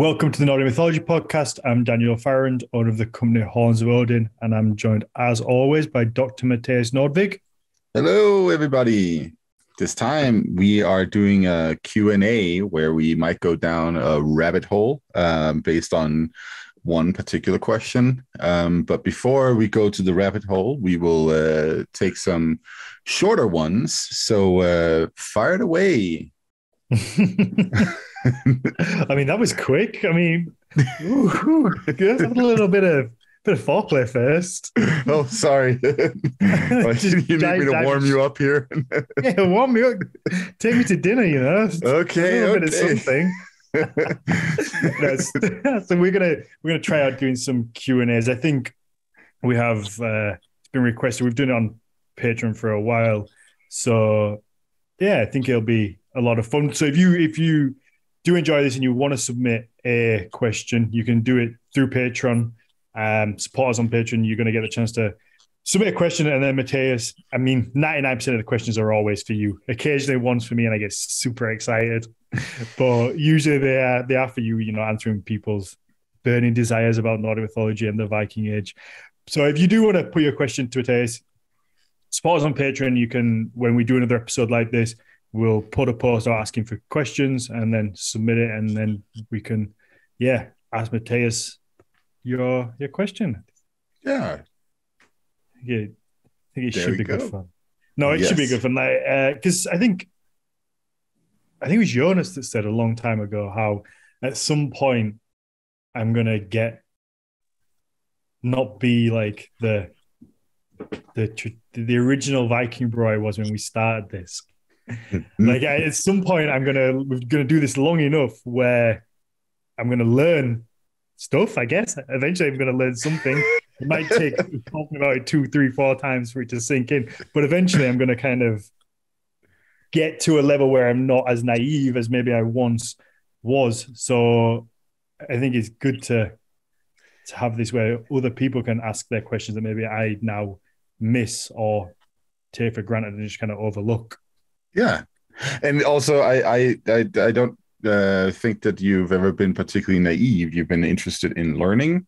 Welcome to the Nordic Mythology podcast. I'm Daniel Farrand, owner of the company Horns of Odin, and I'm joined, as always, by Dr. Matthias Nordvig. Hello, everybody. This time we are doing a Q&A where we might go down a rabbit hole based on one particular question. But before we go to the rabbit hole, we will take some shorter ones. So fire it away. I mean, that was quick. I mean, give a little bit of foreplay first. Oh, sorry. You need me to warm you up here? Yeah, warm me up. Take me to dinner, you know. Okay, a little bit of something. So we're gonna try out doing some Q&As. I think we have it's been requested. We've done it on Patreon for a while, so yeah, I think it'll be a lot of fun. So if you do enjoy this and you want to submit a question, you can do it through Patreon. Support us on Patreon. You're going to get a chance to submit a question, and then Matthias, I mean, 99% of the questions are always for you. Occasionally one's for me and I get super excited, but usually they are for you, you know, answering people's burning desires about Nordic mythology and the Viking Age. So if you do want to put your question to Matthias, support us on Patreon. You can, when we do another episode like this, we'll put a post out asking for questions and then submit it, and then we can, ask Matthias your question. Yeah. I think it should be good fun. No, it Yes. should be good fun. Because I think it was Jonas that said a long time ago how at some point I'm gonna not be like the original Viking bro I was when we started this. Like at some point we're gonna do this long enough where I'm gonna learn stuff, I guess. Eventually I'm gonna learn something. It might take talking about it 2, 3, 4 times for it to sink in, but eventually I'm gonna kind of get to a level where I'm not as naive as maybe I once was. So I think it's good to have this where other people can ask their questions that maybe I now miss or take for granted and just kind of overlook. Yeah. And also, I don't think that you've ever been particularly naive. You've been interested in learning.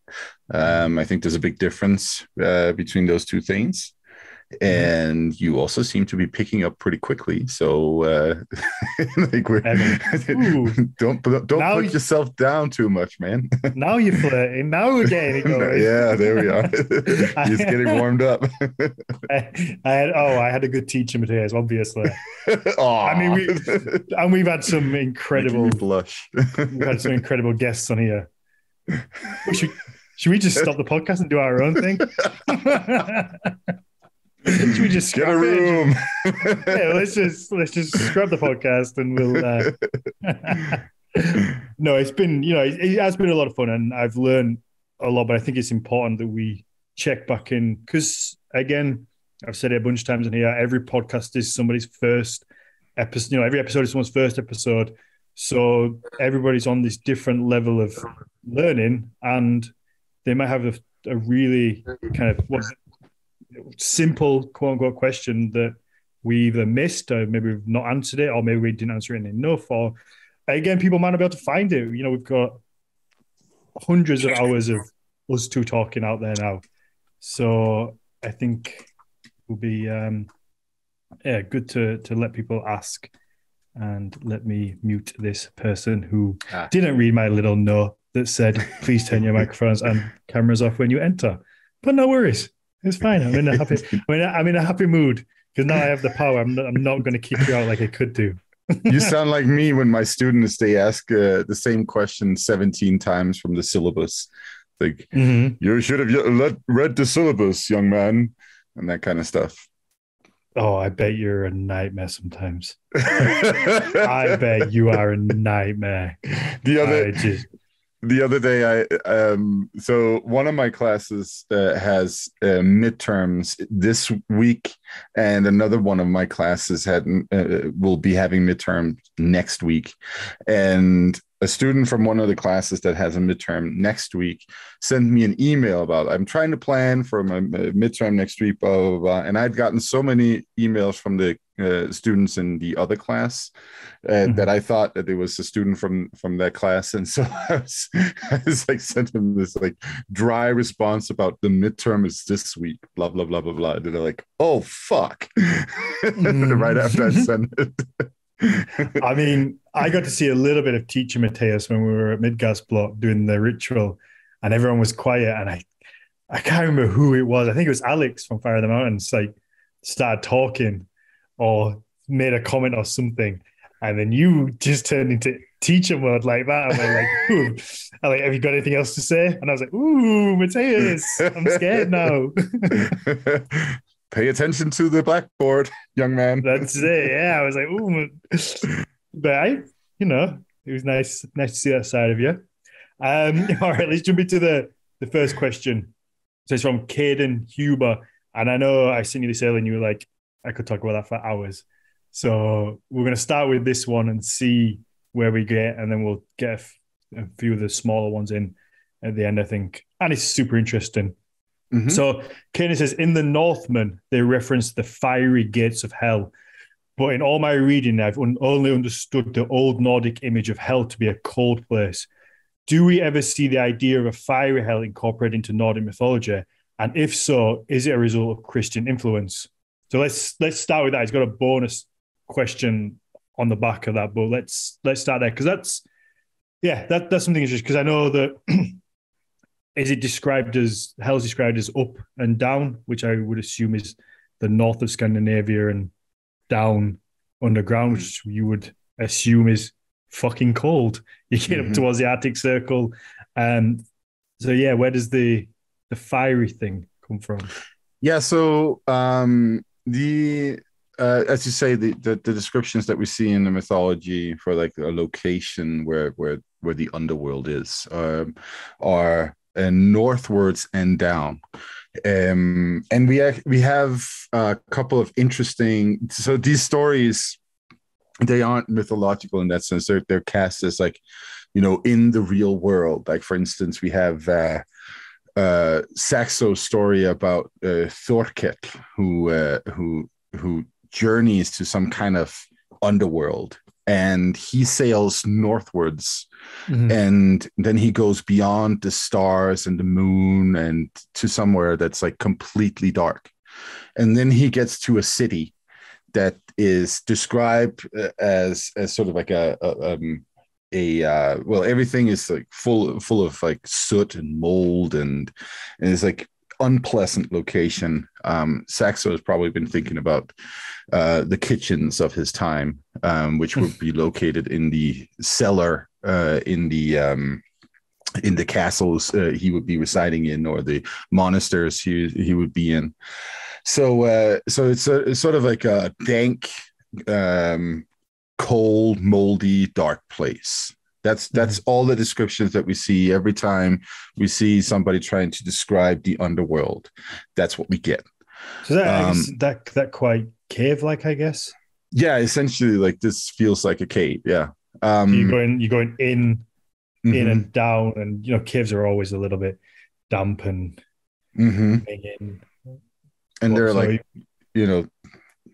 I think there's a big difference between those two things. And you also seem to be picking up pretty quickly. So like don't put yourself down too much, man. Now you're flirting. Now we're getting it going. Yeah, there we are. Just getting warmed up. I had a good teacher, Matthias, obviously. I mean, we've had some incredible blush. We've had some incredible guests on here. Should we just stop the podcast and do our own thing? Should we just get a room? Let's just scrap the podcast and we'll. No, it's been, it has been a lot of fun, and I've learned a lot. But I think it's important that we check back in because, again, I've said it a bunch of times in here. Every podcast is somebody's first episode. Every episode is someone's first episode. So everybody's on this different level of learning, and they might have a really kind of simple quote unquote question that we either missed or maybe we've not answered it, or maybe we didn't answer it enough, or again, people might not be able to find it. We've got hundreds of hours of us two talking out there now. So I think it will be good to let people ask. And let me mute this person who didn't read my little note that said, please turn your microphones and cameras off when you enter. But no worries. It's fine. I'm in a happy mood because now I have the power. I'm not going to kick you out like I could do. You sound like me when my students, they ask the same question 17 times from the syllabus. Like, You should have read the syllabus, young man, and that kind of stuff. Oh, I bet you're a nightmare sometimes. I bet you are a nightmare. The other day, so one of my classes has midterms this week, and another one of my classes will be having midterm next week. And a student from one of the classes that has a midterm next week sent me an email about, I'm trying to plan for my midterm next week, blah, blah, blah. And I'd gotten so many emails from the students in the other class that I thought that it was a student from that class. And so I was like, sent them this like dry response about the midterm is this week, blah, blah, blah, blah, blah. And they're like, oh, fuck. Right after I sent it. I mean, I got to see a little bit of Teacher Mateus when we were at Midgast Block doing the ritual, and everyone was quiet. And I can't remember who it was. I think it was Alex from Fire of the Mountains, like started talking or made a comment or something. And then you just turned into teacher mode like that. And we're like, ooh. I'm like, have you got anything else to say? And I was like, ooh, Mateus, I'm scared now. Pay attention to the blackboard, young man. That's it. Yeah, I was like, ooh. But it was nice to see that side of you. All right, let's jump into the first question. So it's from Caden Huber. And I know I sent you this earlier and you were like, I could talk about that for hours. So we're going to start with this one and see where we get, and then we'll get a few of the smaller ones in at the end, I think. And it's super interesting. Mm-hmm. So Caden says, in the Northmen, they reference the fiery gates of hell. But in all my reading, I've only understood the old Nordic image of hell to be a cold place. Do we ever see the idea of a fiery hell incorporated into Nordic mythology? And if so, is it a result of Christian influence? So let's start with that. He's got a bonus question on the back of that, but let's start there, because that's something interesting, because I know that hell's described as up and down, which I would assume is the north of Scandinavia, and down underground, which you would assume is fucking cold. You get up towards the Arctic Circle. So yeah, where does the fiery thing come from? Yeah, so as you say, the descriptions that we see in the mythology for like a location where the underworld is are northwards and down. And we have a couple of interesting. So these stories, they aren't mythological in that sense. They're cast as like, in the real world. Like for instance, we have Saxo's story about Thorkell, who journeys to some kind of underworld, and he sails northwards, and then he goes beyond the stars and the moon and to somewhere that's like completely dark, and then he gets to a city that is described as sort of like everything is like full of like soot and mold, and it's like unpleasant location. Saxo has probably been thinking about the kitchens of his time, which would be located in the cellar in the castles he would be residing in, or the monasteries he would be in. So it's sort of like a dank, cold, moldy, dark place. That's all the descriptions that we see every time we see somebody trying to describe the underworld. That's what we get. So that quite cave-like, I guess. Yeah, essentially, like this feels like a cave. Yeah. So you're going in and down, and caves are always a little bit damp and and there are like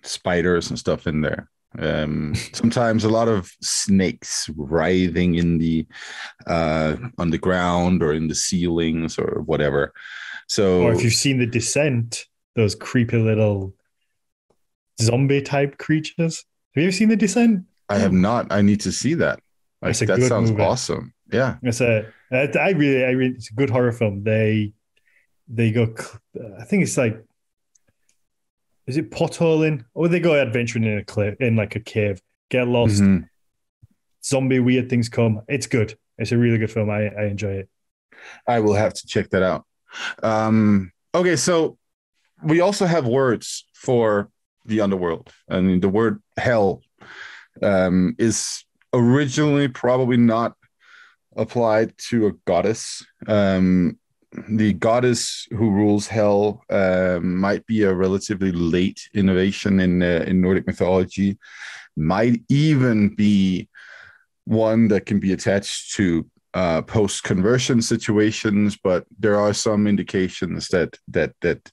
spiders and stuff in there. Sometimes a lot of snakes writhing in the on the ground or in the ceilings or whatever. So, or if you've seen The Descent, those creepy little zombie type creatures. Have you ever seen The Descent? I have not. I need to see that. Like, that sounds movie. Awesome. Yeah, it's a good horror film. They go. I think it's like. Is it potholing? Or they go adventuring in like a cave, get lost, zombie weird things come. It's good. It's a really good film. I enjoy it. I will have to check that out. Okay, so we also have words for the underworld. I mean, the word hell is originally probably not applied to a goddess. The goddess who rules hell might be a relatively late innovation in Nordic mythology, might even be one that can be attached to post-conversion situations, but there are some indications that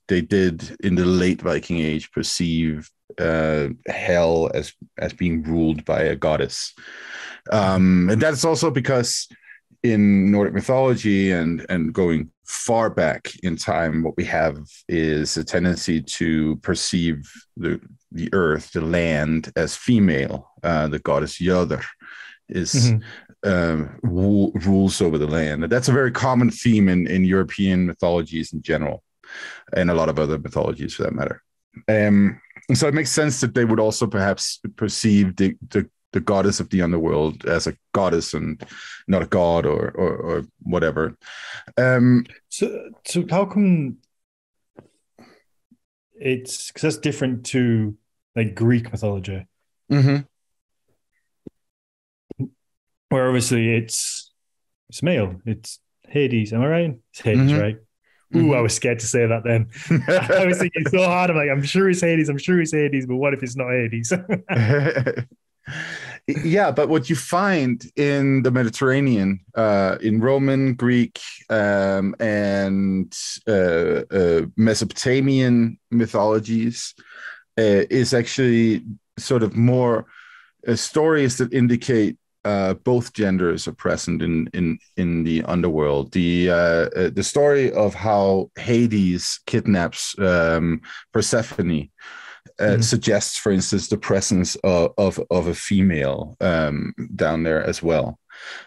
they did in the late Viking Age perceive hell as being ruled by a goddess, and that's also because in Nordic mythology and going far back in time, what we have is a tendency to perceive the earth, the land, as female. The goddess Jother is rules over the land. And that's a very common theme in European mythologies in general, and a lot of other mythologies for that matter. And so it makes sense that they would also perhaps perceive the goddess of the underworld as a goddess and not a god or whatever. So how come it's, because that's different to like Greek mythology, where obviously it's male, it's Hades. Am I right? It's Hades, right? Ooh, I was scared to say that then. I was thinking so hard. I'm like, I'm sure it's Hades. But what if it's not Hades? Yeah, but what you find in the Mediterranean, in Roman, Greek, and Mesopotamian mythologies, is actually sort of more stories that indicate both genders are present in the underworld. The story of how Hades kidnaps Persephone suggests, for instance, the presence of a female down there as well.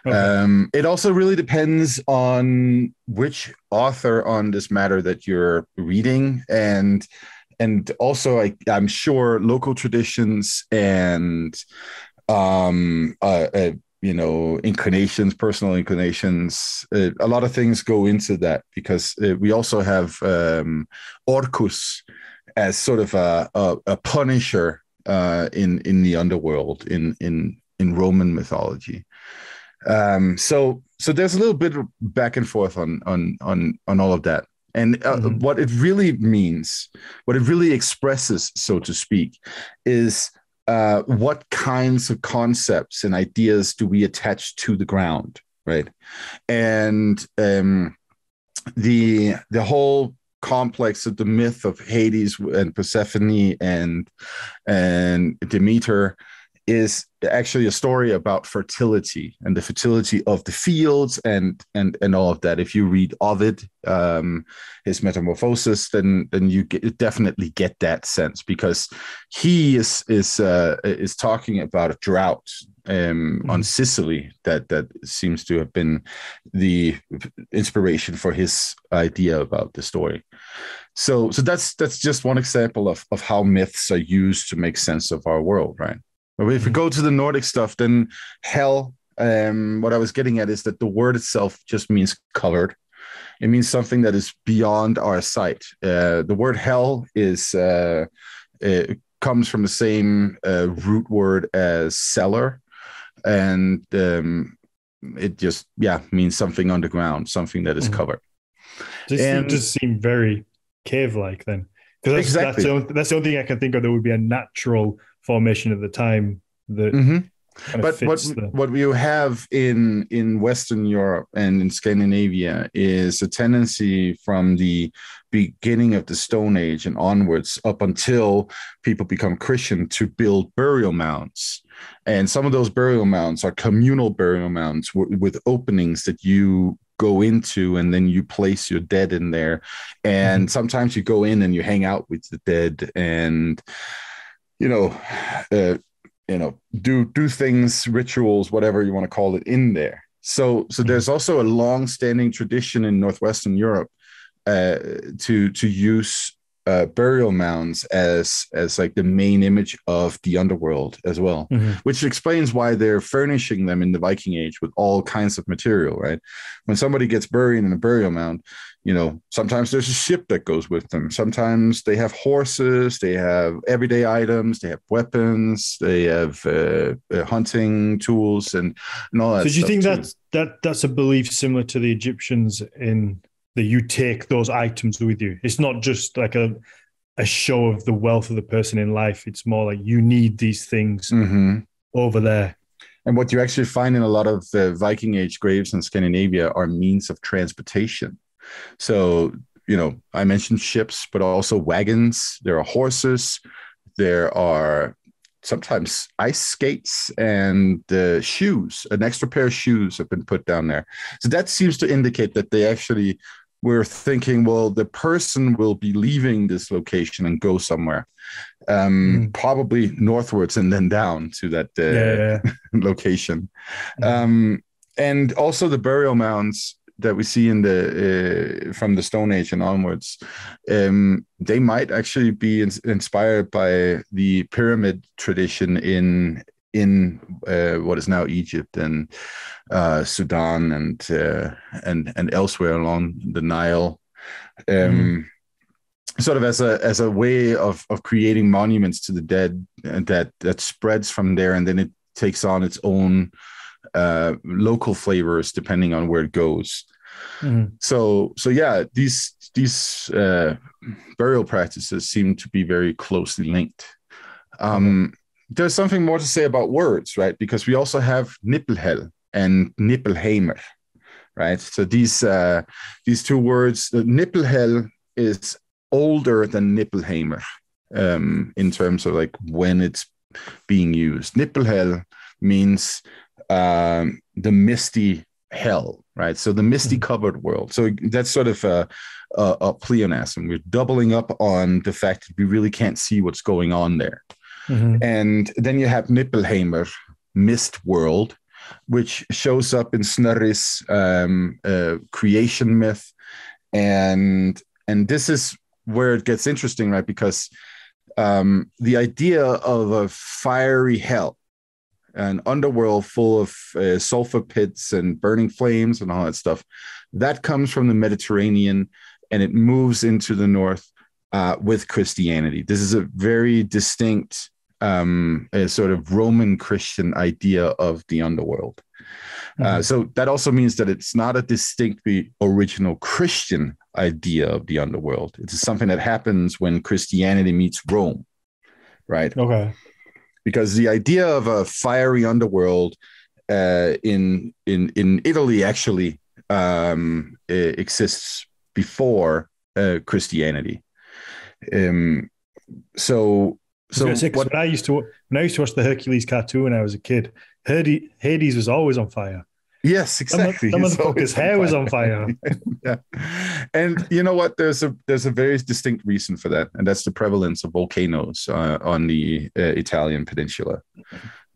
Okay. It also really depends on which author on this matter that you're reading, and also I'm sure local traditions and inclinations, personal inclinations. A lot of things go into that because we also have Orcus as sort of a punisher in the underworld in Roman mythology. So there's a little bit of back and forth on all of that. And what it really means, what it really expresses, so to speak, is what kinds of concepts and ideas do we attach to the ground, right? And the whole complex of the myth of Hades and Persephone and Demeter is actually a story about fertility and the fertility of the fields and all of that. If you read Ovid, his Metamorphosis, then you definitely get that sense, because he is talking about a drought on Sicily that seems to have been the inspiration for his idea about the story. So that's just one example of how myths are used to make sense of our world, right? But if we go to the Nordic stuff, then hell, what I was getting at is that the word itself just means covered. It means something that is beyond our sight. The word hell it comes from the same root word as cellar, and it just means something underground, something that is covered. It does seem very cave-like then, because exactly. that's the only thing I can think of that would be a natural formation of the time that kind of fits. What we have in Western Europe and in Scandinavia is a tendency from the beginning of the Stone Age and onwards up until people become Christian to build burial mounds. And some of those burial mounds are communal burial mounds with openings that you go into, and then you place your dead in there. And sometimes you go in and you hang out with the dead and do things, rituals, whatever you want to call it, in there. So there's also a long-standing tradition in Northwestern Europe to use burial mounds as like the main image of the underworld as well, which explains why they're furnishing them in the Viking Age with all kinds of material, right? When somebody gets buried in a burial mound, sometimes there's a ship that goes with them. Sometimes they have horses, they have everyday items, they have weapons, they have hunting tools and all that. So do you think that's a belief similar to the Egyptians in that you take those items with you? It's not just like a show of the wealth of the person in life. It's more like you need these things over there. And what you actually find in a lot of the Viking Age graves in Scandinavia are means of transportation. So, I mentioned ships, but also wagons. There are horses. There are sometimes ice skates and shoes. An extra pair of shoes have been put down there. So that seems to indicate that they actually were thinking, well, the person will be leaving this location and go somewhere, probably northwards and then down to that location. And also the burial mounds that we see in the from the Stone Age and onwards, they might actually be inspired by the pyramid tradition in what is now Egypt and Sudan and elsewhere along the Nile, sort of as a way of creating monuments to the dead, and that spreads from there, and then it takes on its own local flavors depending on where it goes. So yeah, these burial practices seem to be very closely linked. There's something more to say about words, right? Because we also have Nippelhel and Nippelheimer, right? So these two words, Nippelhel is older than Nippelheimer in terms of like when it's being used. Nippelhel means the misty hell, right? So the misty covered world. So that's sort of a pleonasm. We're doubling up on the fact that we really can't see what's going on there. And then you have Nippelheimer, mist world, which shows up in Snorri's creation myth. And this is where it gets interesting, right? Because the idea of a fiery hell, an underworld full of sulfur pits and burning flames and all that stuff, that comes from the Mediterranean, and it moves into the north with Christianity. This is a very distinct sort of Roman Christian idea of the underworld. So that also means that it's not a distinctly original Christian idea of the underworld. It's something that happens when Christianity meets Rome, right? Okay. Because the idea of a fiery underworld in Italy actually exists before Christianity. So when I used to watch the Hercules cartoon when I was a kid, Hades was always on fire. Yes, exactly. Some motherfucker's hair was on fire. Yeah. And you know what? There's a very distinct reason for that, and that's the prevalence of volcanoes on the Italian peninsula.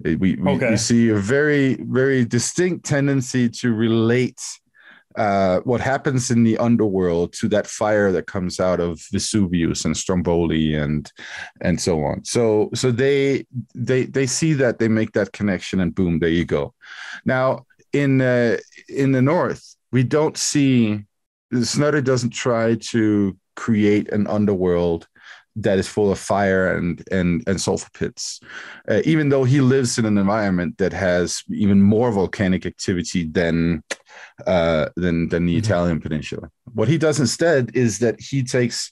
We see a very, very distinct tendency to relate what happens in the underworld to that fire that comes out of Vesuvius and Stromboli and so on. So they see that, they make that connection, and boom, there you go. Now in the north, we don't see, Snorri doesn't try to create an underworld that is full of fire and sulfur pits, even though he lives in an environment that has even more volcanic activity than the Italian peninsula. What he does instead is that he takes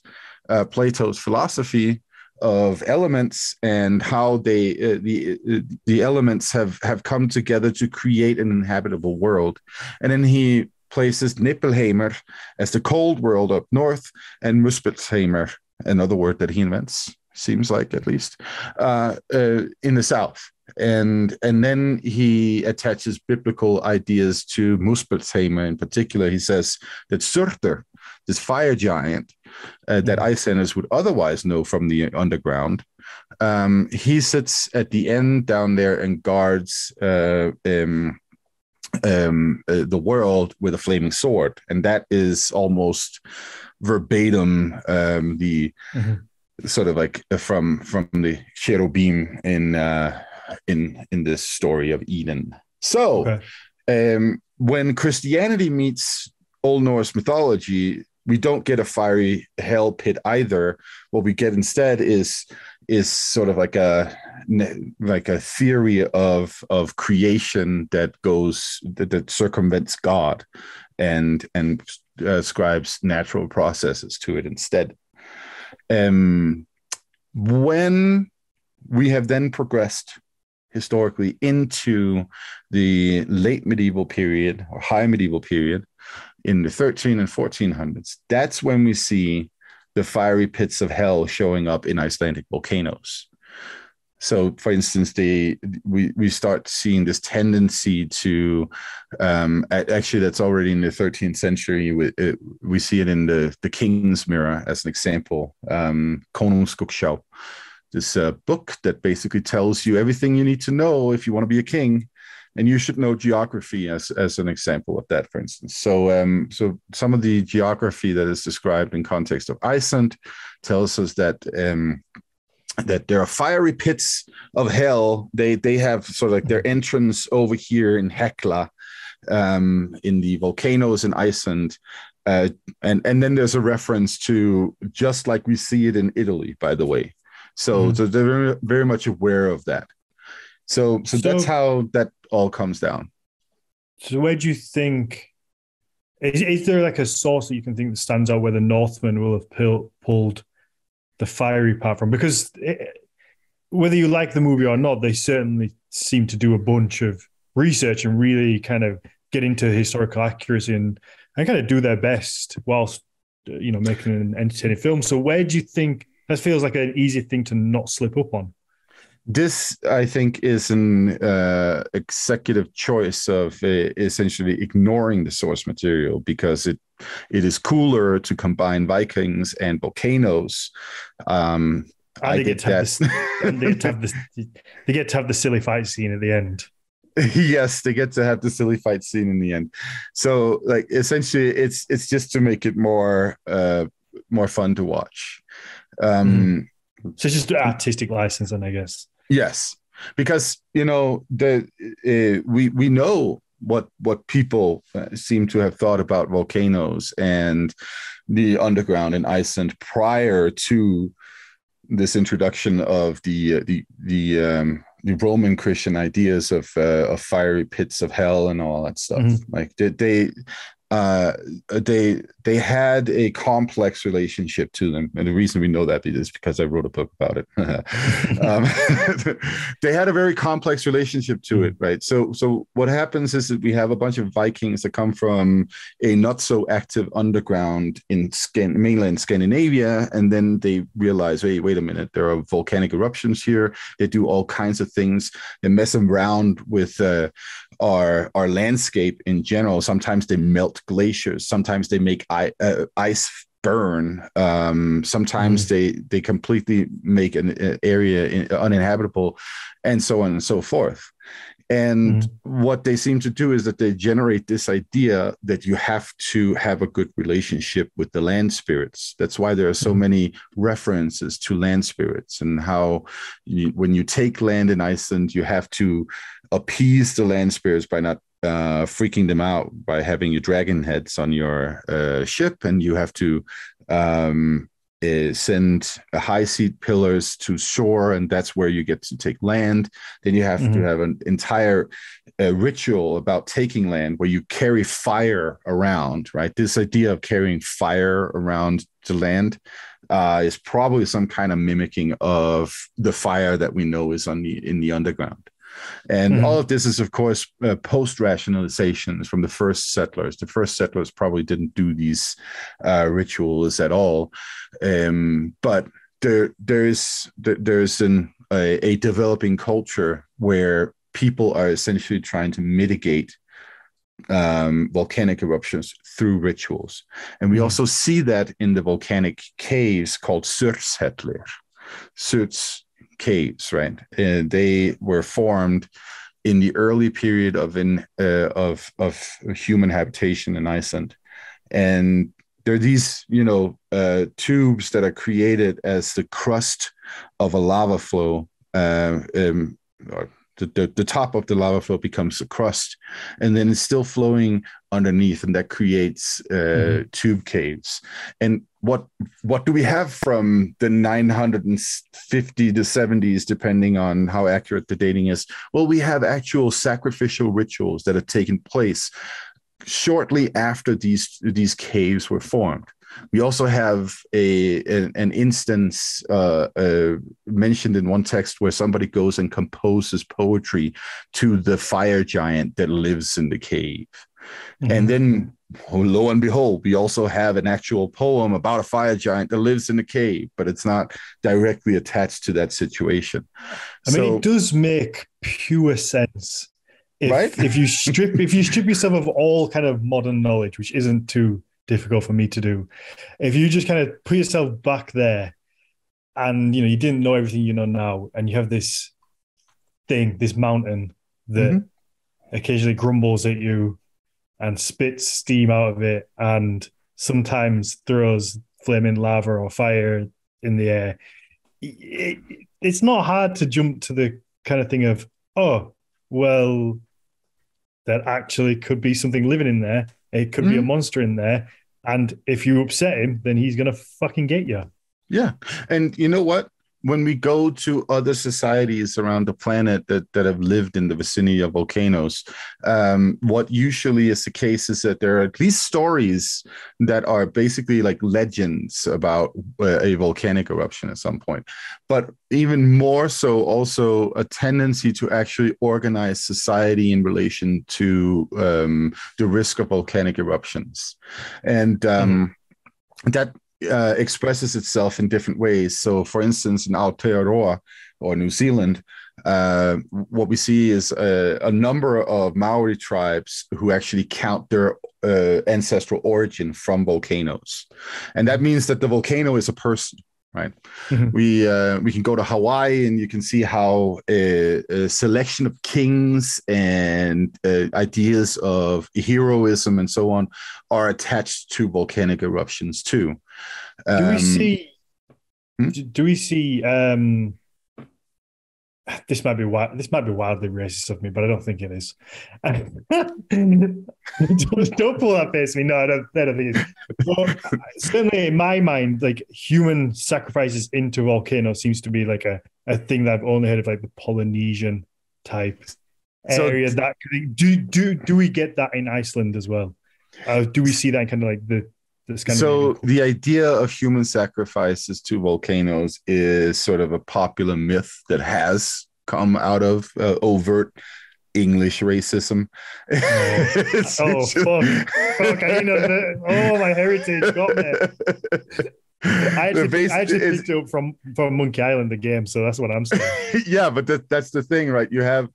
Plato's philosophy of elements and how the elements have come together to create an inhabitable world, and then he places Nippelheimer as the cold world up north, and Muspelheimer, another word that he invents, seems like, at least, in the south. And then he attaches biblical ideas to Muspelheimer in particular. He says that Surtur, this fire giant that Icelanders would otherwise know from the underground, he sits at the end down there and guards the world with a flaming sword. And that is almost verbatim the sort of like from the cherubim in this story of Eden. So when Christianity meets Old Norse mythology, we don't get a fiery hell pit either. What we get instead is sort of like a theory of creation that circumvents God and ascribes natural processes to it instead. When we have then progressed historically into the late medieval period or high medieval period in the 13 and 1400s, that's when we see the fiery pits of hell showing up in Icelandic volcanoes. So, for instance, we start seeing this tendency to, actually, that's already in the 13th century. We see it in the King's Mirror as an example. Konungsbókaskrá, this book that basically tells you everything you need to know if you want to be a king, and you should know geography as an example of that, for instance. So, so some of the geography that is described in context of Iceland tells us that. That there are fiery pits of hell. They have sort of like their entrance over here in Hekla, in the volcanoes in Iceland, and then there's a reference to just like we see it in Italy, by the way. So so they're very, very much aware of that. So that's how that all comes down. So where do you think? Is there like a source that you can think that stands out where the Northmen will have pulled the fiery part from? Because whether you like the movie or not, they certainly seem to do a bunch of research and really kind of get into historical accuracy and kind of do their best whilst, making an entertaining film. So where do you think that feels like an easy thing to not slip up on? This, I think, is an executive choice of essentially ignoring the source material because it is cooler to combine Vikings and volcanoes. And they get to have the silly fight scene at the end. Yes, they get to have the silly fight scene in the end. So, like, essentially, it's just to make it more fun to watch. So it's just artistic licensing, I guess. Yes, because we know what people seem to have thought about volcanoes and the underground in Iceland prior to this introduction of the Roman Christian ideas of fiery pits of hell and all that stuff. Like they had a complex relationship to them, and the reason we know that is because I wrote a book about it. They had a very complex relationship to it, right? So what happens is that we have a bunch of Vikings that come from a not so active underground in mainland Scandinavia, and then they realize, wait a minute, there are volcanic eruptions here. They do all kinds of things. They mess around with our landscape in general. Sometimes they melt glaciers. Sometimes they make ice burn. Sometimes they completely make an area uninhabitable, and so on and so forth. And what they seem to do is that they generate this idea that you have to have a good relationship with the land spirits. That's why there are so many references to land spirits and how when you take land in Iceland, you have to appease the land spirits by not freaking them out by having your dragon heads on your ship, and you have to send high seat pillars to shore, and that's where you get to take land. Then you have to have an entire ritual about taking land where you carry fire around, right? This idea of carrying fire around the land is probably some kind of mimicking of the fire that we know is in the underground. And all of this is, of course, post-rationalizations from the first settlers. The first settlers probably didn't do these rituals at all. But there's a developing culture where people are essentially trying to mitigate volcanic eruptions through rituals. And we also see that in the volcanic caves called Surtshellir. Caves, right? And they were formed in the early period of human habitation in Iceland, and there are these tubes that are created as the crust of a lava flow. The top of the lava flow becomes the crust, and then it's still flowing underneath, and that creates tube caves. And what do we have from the 950 to 70s, depending on how accurate the dating is? Well, we have actual sacrificial rituals that have taken place shortly after these caves were formed. We also have an instance mentioned in one text where somebody goes and composes poetry to the fire giant that lives in the cave. And then, lo and behold, we also have an actual poem about a fire giant that lives in the cave, but it's not directly attached to that situation. I mean, it does make pure sense right? if you strip yourself of all kind of modern knowledge, which isn't too difficult for me to do. If you just kind of put yourself back there, and you didn't know everything you know now, and you have this thing, this mountain that occasionally grumbles at you and spits steam out of it, and sometimes throws flaming lava or fire in the air. It's not hard to jump to the kind of thing of, oh, well, that actually could be something living in there. It could be a monster in there. And if you upset him, then he's going to fucking get you. Yeah. And you know what? When we go to other societies around the planet that have lived in the vicinity of volcanoes, what usually is the case is that there are at least stories that are basically like legends about a volcanic eruption at some point. But even more so, also a tendency to actually organize society in relation to the risk of volcanic eruptions. And that expresses itself in different ways. So, for instance, in Aotearoa or New Zealand, what we see is a number of Maori tribes who actually count their ancestral origin from volcanoes, and that means that the volcano is a person. Right. We can go to Hawaii and you can see how a selection of kings and ideas of heroism and so on are attached to volcanic eruptions too. Do we see? Do we see? This might be wildly racist of me, but I don't think it is. don't pull that face at me. No, I don't think it is. But certainly, in my mind, like human sacrifices into volcanoes seems to be like a thing that I've only heard of, like the Polynesian type area. So, that do we get that in Iceland as well? Do we see that kind of like the So the idea of human sacrifices to volcanoes is sort of a popular myth that has come out of overt English racism. Fuck! My heritage got me. I actually picked it up from Monkey Island, the game, so that's what I'm saying. Yeah, but that's the thing, right? You have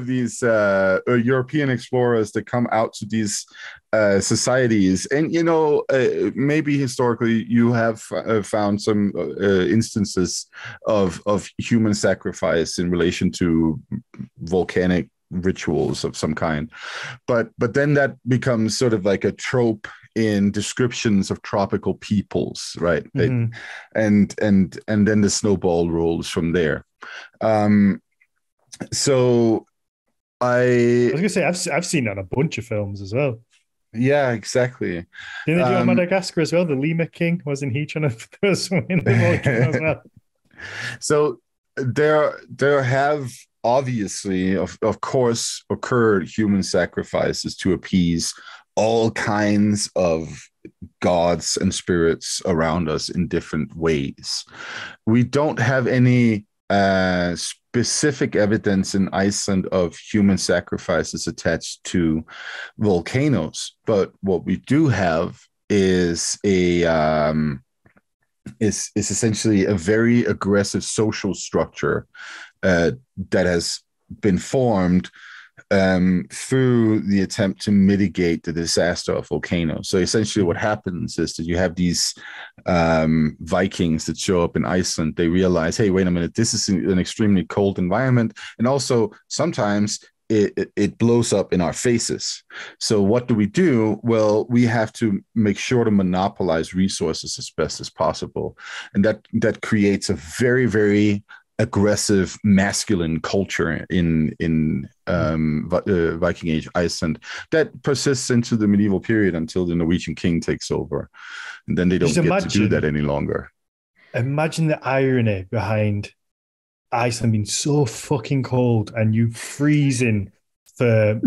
these European explorers that come out to these societies, and maybe historically you have found some instances of human sacrifice in relation to volcanic rituals of some kind, but then that becomes sort of like a trope in descriptions of tropical peoples, right? And then the snowball rolls from there. So I was gonna say I've seen that in a bunch of films as well. Yeah, exactly. Didn't they do Madagascar as well? The Lemur King, wasn't he trying to throw someone in the volcano as well? So there have obviously, of course, occurred human sacrifices to appease all kinds of gods and spirits around us in different ways. We don't have any specific evidence in Iceland of human sacrifices attached to volcanoes, but what we do have is is essentially a very aggressive social structure that has been formed through the attempt to mitigate the disaster of volcanoes. So essentially what happens is that you have these Vikings that show up in Iceland. They realize, hey, wait a minute, this is an extremely cold environment. And also sometimes it blows up in our faces. So what do? Well, we have to make sure to monopolize resources as best as possible. And that creates a very, very aggressive masculine culture in Viking Age Iceland that persists into the medieval period until the Norwegian king takes over, and then they don't get to do that any longer. Imagine the irony behind Iceland being so fucking cold and you freezing for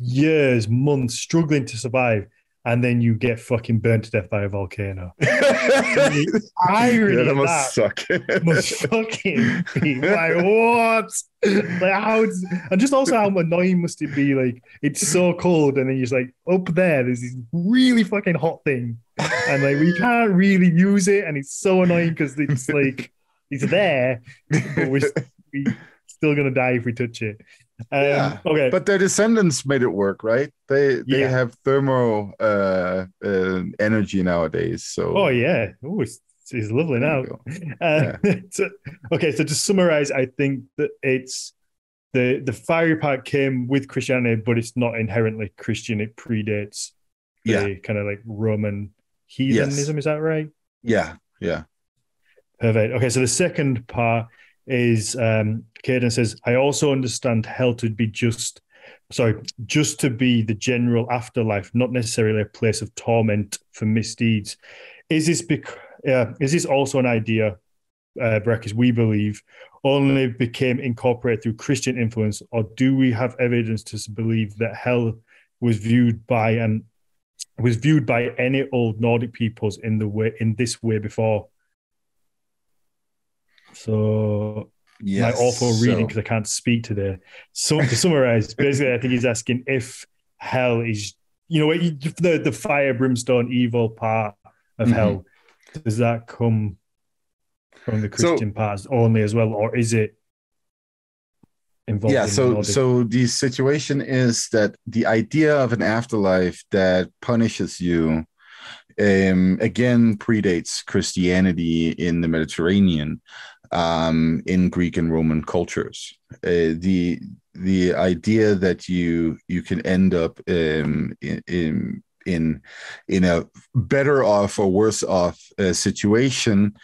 years, months, struggling to survive, and then you get fucking burnt to death by a volcano. The Yeah, irony that of must that suck. must fucking be like, what? Like how it's, and just also how annoying must it be? Like it's so cold, and then you're just like up there, there's this really fucking hot thing, and like we can't really use it, and it's so annoying because it's like it's there, but we still gonna die if we touch it. Yeah, Okay, but their descendants made it work, right? They yeah. have thermal energy nowadays, Oh so yeah. Oh, it's lovely there you now. go. Uh, Yeah, so, okay, so to summarize, I think that it's the fiery part came with Christianity, but it's not inherently Christian. It predates yeah, the kind of like Roman yes, heathenism. Is that right? yeah, yeah. Perfect. Okay, so the second part is Caden says, I also understand hell to be just to be the general afterlife, not necessarily a place of torment for misdeeds. Is this is this also an idea, Breck, as we believe, only became incorporated through Christian influence, or do we have evidence to believe that hell was viewed by any old Nordic peoples in this way before? So my Yes. awful reading So, because I can't speak today. So to summarize, basically, I think he's asking if hell is, the fire, brimstone, evil part of mhm. hell. Does that come from the So Christian parts only as well, or is it involved yeah, in the Nordic? so the situation is that the idea of an afterlife that punishes you again predates Christianity in the Mediterranean, in Greek and Roman cultures. The idea that you can end up in a better off or worse off situation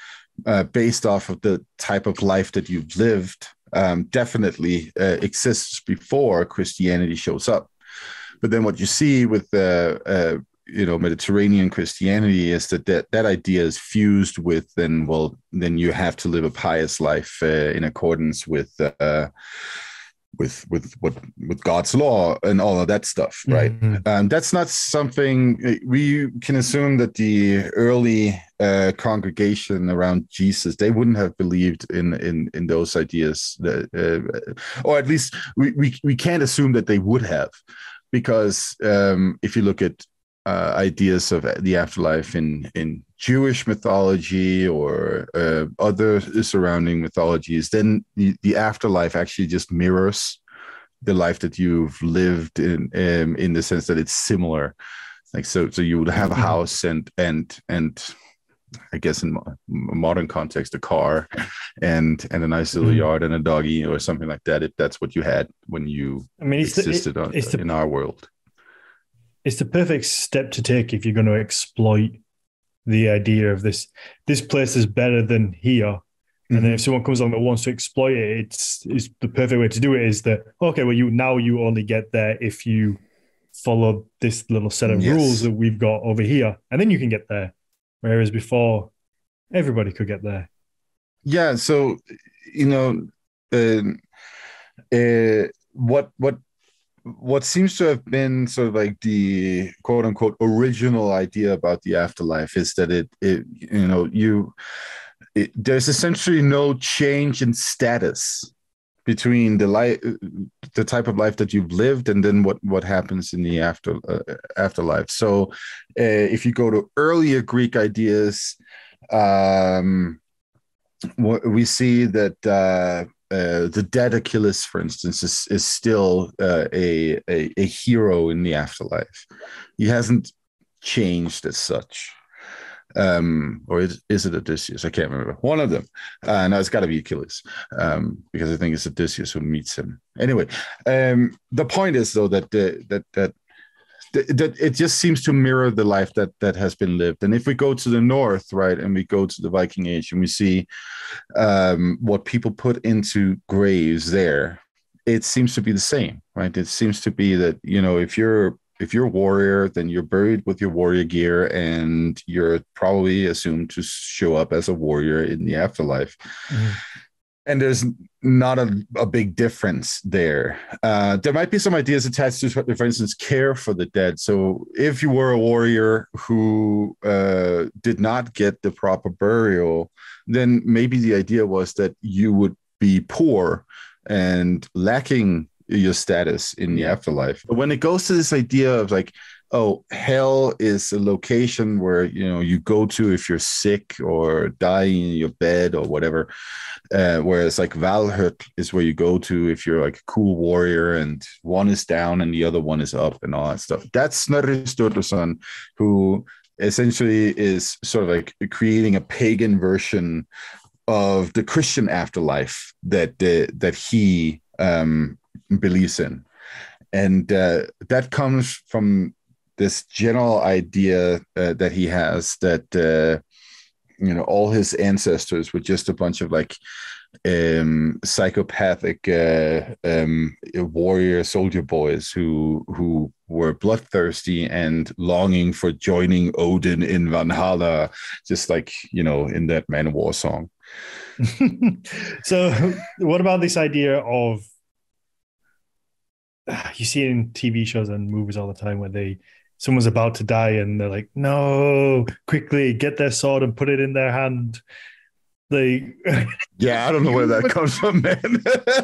based off of the type of life that you've lived definitely exists before Christianity shows up. But then what you see with Mediterranean Christianity is that idea is fused with then you have to live a pious life in accordance with God's law and all of that stuff, right? Mm-hmm. That's not something we can assume that the early congregation around Jesus, they wouldn't have believed in those ideas, or at least we can't assume that they would have, because if you look at ideas of the afterlife in Jewish mythology or other surrounding mythologies, then the afterlife actually just mirrors the life that you've lived in the sense that it's similar. Like so you would have a house and I guess in modern context, a car and a nice little Mm-hmm. yard and a doggy or something like that. If that's what you had when you I mean, existed in our world. it's the perfect step to take if you're going to exploit the idea of this place is better than here. And then if Mm-hmm. someone comes along that wants to exploit it, it's the perfect way to do it is that, okay, well, you only get there if you follow this little set of rules Yes. that we've got over here, and then you can get there. Whereas before, everybody could get there. Yeah. So, you know, uh, uh, what seems to have been sort of like the quote unquote original idea about the afterlife is that there's essentially no change in status between the type of life that you've lived and then what happens in the afterlife. So if you go to earlier Greek ideas, um, we see that the dead Achilles, for instance, is still a hero in the afterlife. He hasn't changed as such. Or is it Odysseus? I can't remember. One of them. No, it's got to be Achilles, because I think it's Odysseus who meets him. Anyway, the point is though that it just seems to mirror the life that has been lived. And if we go to the north, right, and we go to the Viking Age, and we see what people put into graves there, it seems to be the same, right? It seems to be that if you're a warrior, then you're buried with your warrior gear, and you're probably assumed to show up as a warrior in the afterlife. Mm-hmm. And there's not a big difference there. There might be some ideas attached to, for instance, care for the dead. So if you were a warrior who did not get the proper burial, then maybe the idea was that you would be poor and lacking your status in the afterlife. But when it goes to this idea of like, oh, hell is a location where you go to if you're sick or dying in your bed or whatever. Whereas like Valhut is where you go to if you're like a cool warrior and one is down and the other one is up and all that stuff. That's Snorri Sturluson, who essentially is sort of like creating a pagan version of the Christian afterlife that he believes in. And that comes from this general idea that he has that all his ancestors were just a bunch of like psychopathic warrior soldier boys who were bloodthirsty and longing for joining Odin in Valhalla, just like in that Man-O-War song. So what about this idea of, you see it in TV shows and movies all the time where someone's about to die and they're like, no, quickly get their sword and put it in their hand. Yeah, I don't know where that comes from, man.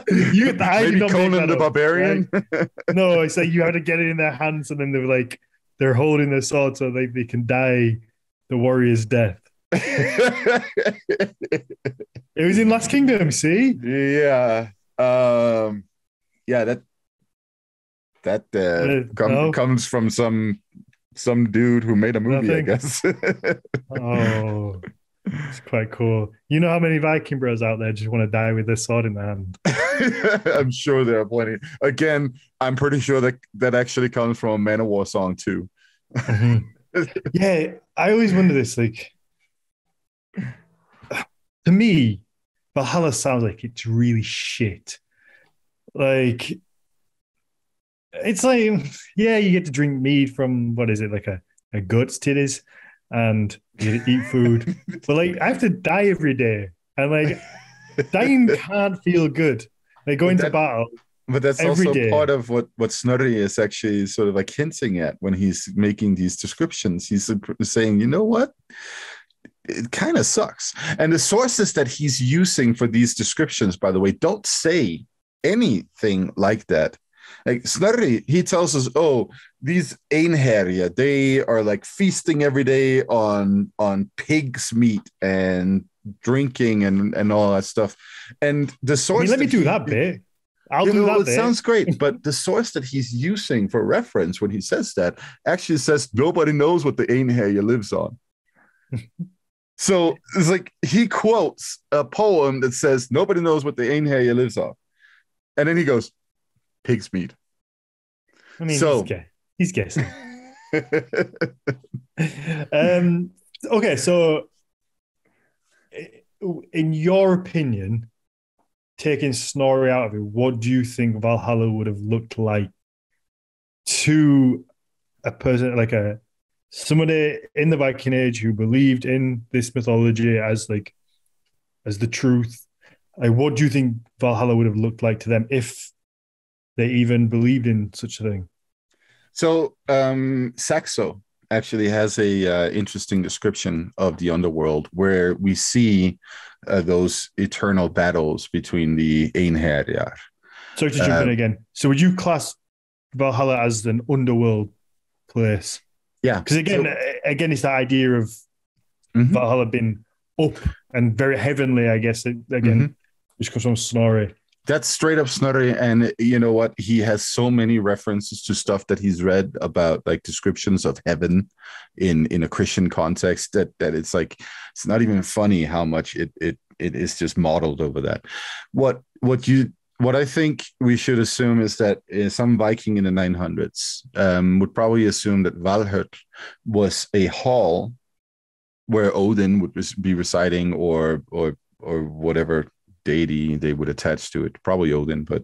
Maybe Conan the Barbarian. Right? No, it's like you have to get it in their hands and then they're holding their sword so they can die the warrior's death. It was in Last Kingdom, see? Yeah. Yeah, that comes from some dude who made a movie, I guess. Oh, it's quite cool. You know how many Viking bros out there just want to die with their sword in their hand? I'm sure there are plenty. Again, I'm pretty sure that actually comes from a Man-O-War song too. Mm-hmm. Yeah, I always wonder this. Like, to me, Valhalla sounds like it's really shit. Like, it's like, yeah, you get to drink mead from, what is it, like a goat's titties, and you get to eat food. But like, I have to die every day. And like, dying can't feel good. Like going to battle. But that's also part of what Snorri is actually sort of like hinting at when he's making these descriptions. He's saying, you know what? It kind of sucks. And the sources that he's using for these descriptions, by the way, don't say anything like that. Like Snorri, he tells us, oh, these Einherja, they are like feasting every day on pig's meat and drinking and all that stuff. And the source, let me do that bit. I'll do that. It sounds great, but the source that he's using for reference when he says that actually says nobody knows what the Einherja lives on. So it's like he quotes a poem that says nobody knows what the Einherja lives on, and then he goes, "Pig's meat." I mean, he's guessing. Okay, so in your opinion, taking Snorri out of it, what do you think Valhalla would have looked like to a person, like somebody in the Viking Age who believed in this mythology as the truth? Like, what do you think Valhalla would have looked like to them if they even believed in such a thing? So Saxo actually has a interesting description of the underworld where we see those eternal battles between the Einherjar. Sorry to jump in again. So would you class Valhalla as an underworld place? Yeah. Because again, it's that idea of Valhalla being up and very heavenly, I guess, which comes from Snorri. That's straight up Snorri, and you know what? He has so many references to stuff that he's read about, like descriptions of heaven in a Christian context. That it's like it's not even funny how much it is just modeled over that. What I think we should assume is that some Viking in the 900s would probably assume that Valhut was a hall where Odin would be residing, or whatever deity they would attach to it, probably Odin, but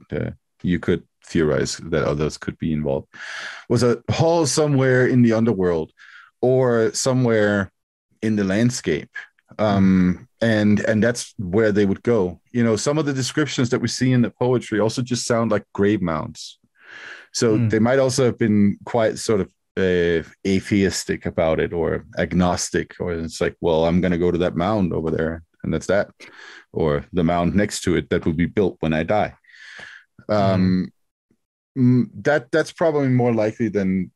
you could theorize that others could be involved, was a hall somewhere in the underworld or somewhere in the landscape. and that's where they would go. Some of the descriptions that we see in the poetry also just sound like grave mounds. So they might also have been quite sort of atheistic about it, or agnostic, or it's like, well, I'm going to go to that mound over there, and that's that, or the mound next to it that will be built when I die. That's probably more likely than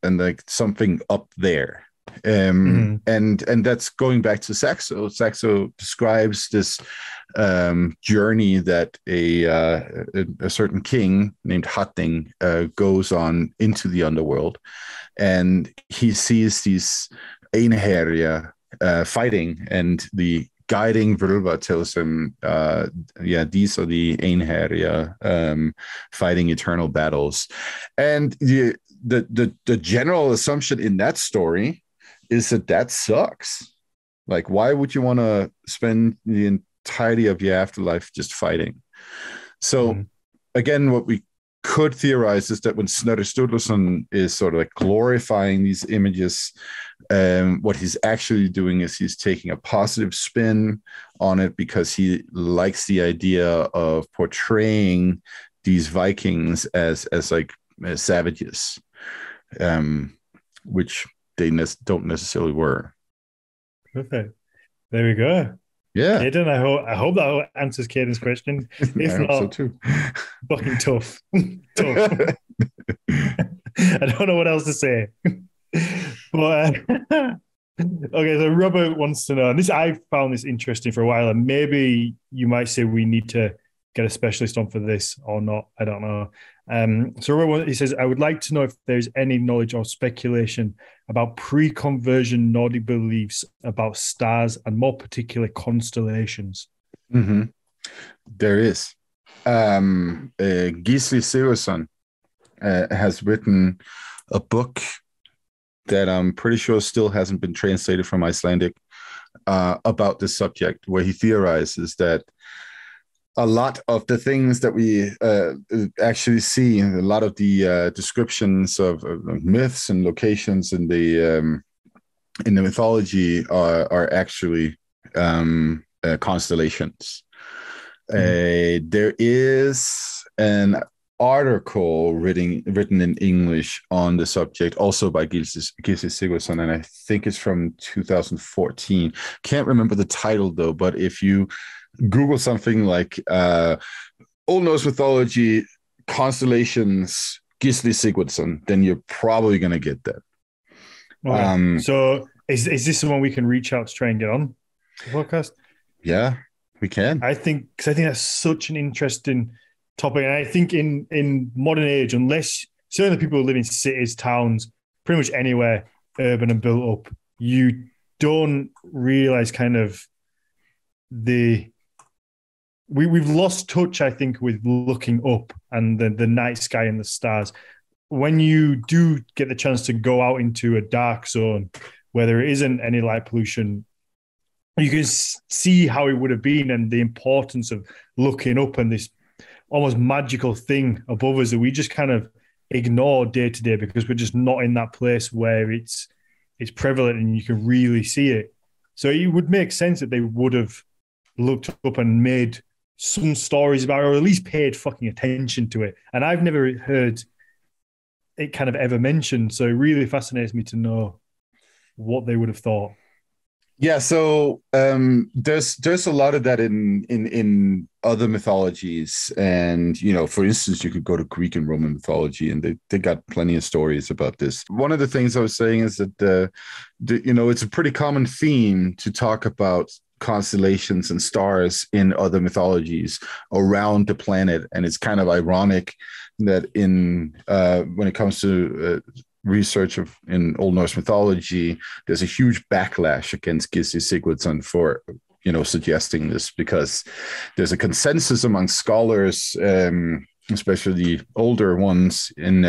like something up there. And that's going back to Saxo. Saxo describes this journey that a certain king named Hatting goes on into the underworld, and he sees these Einherja fighting, and the guiding Völva tells him, these are the Einherja fighting eternal battles. And the general assumption in that story is that sucks. Like, why would you want to spend the entirety of your afterlife just fighting? So again, what we could theorize is that when Snorri Sturluson is sort of like glorifying these images, what he's actually doing is he's taking a positive spin on it, because he likes the idea of portraying these Vikings as savages, which they don't necessarily were. Perfect. There we go. Yeah. Caden, I hope that answers Caden's question. If I not, hope so too. Fucking tough. Tough. I don't know what else to say. But okay, so Robert wants to know, and this, I found this interesting for a while, and maybe you might say we need to get a specialist on for this or not. I don't know. So Robert, he says, I would like to know if there's any knowledge or speculation about pre-conversion Nordic beliefs about stars, and more particularly constellations. There is. Gisli Sigurðsson has written a book that I'm pretty sure still hasn't been translated from Icelandic about this subject, where he theorizes that a lot of the things that we actually see, a lot of the descriptions of myths and locations in the mythology are actually constellations. There is an article written in English on the subject, also by Gisli Sigurðsson, and I think it's from 2014. Can't remember the title though, but if you Google something like Old Norse mythology constellations Gisli Sigurðsson, then you're probably going to get that. Okay. So is this someone we can reach out to try and get on the podcast? Yeah, we can. I think that's such an interesting topic, and I think in modern age, unless certainly people who live in cities, towns, pretty much anywhere urban and built up, you don't realize kind of we've lost touch, I think, with looking up and the night sky and the stars. When you do get the chance to go out into a dark zone where there isn't any light pollution, you can see how it would have been, and the importance of looking up and this almost magical thing above us that we just kind of ignore day to day because we're just not in that place where it's prevalent and you can really see it. So it would make sense that they would have looked up and made some stories about it, or at least paid fucking attention to it. And I've never heard it kind of ever mentioned. So it really fascinates me to know what they would have thought. Yeah, so there's a lot of that in other mythologies, and for instance, you could go to Greek and Roman mythology, and they got plenty of stories about this. One of the things I was saying is that it's a pretty common theme to talk about constellations and stars in other mythologies around the planet, and it's kind of ironic that when it comes to research in Old Norse mythology, there's a huge backlash against Gisli Sigurðsson for suggesting this, because there's a consensus among scholars, especially the older ones in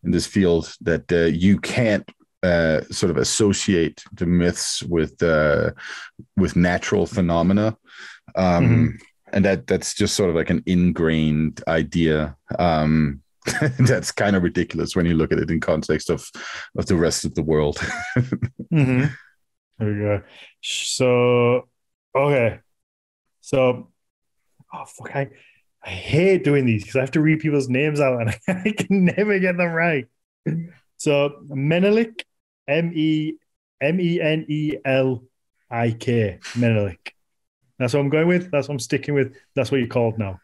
this field, that you can't sort of associate the myths with natural phenomena, and that's just sort of like an ingrained idea. That's kind of ridiculous when you look at it in context of the rest of the world. There we go. So Okay. So, oh fuck, I hate doing these because I have to read people's names out and I can never get them right. So Menelik, Menelike, Menelik. That's what I'm going with. That's what I'm sticking with. That's what you're called now.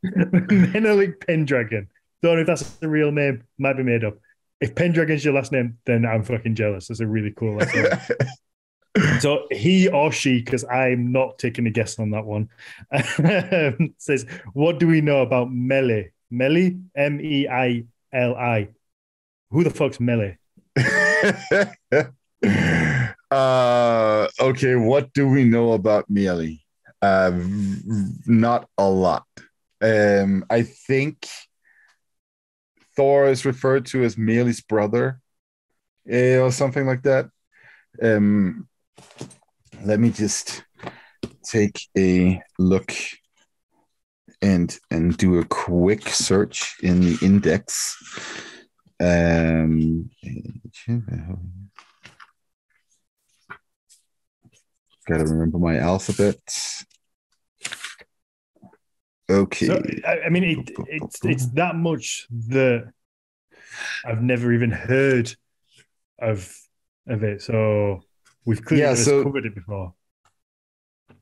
Menelik Pendragon. Don't know if that's the real name. Might be made up. If Pendragon's your last name, then I'm fucking jealous. That's a really cool last name. So he or she, because I'm not taking a guess on that one, says, "What do we know about Meli? Meli, Meili. Who the fuck's Meli?" Okay, what do we know about Mealy? Not a lot. I think Thor is referred to as Mealy's brother, or something like that. Um, Let me just take a look and do a quick search in the index. Gotta remember my alphabet. Okay. So I mean, it's that much that I've never even heard of it. So we've clearly never covered it before.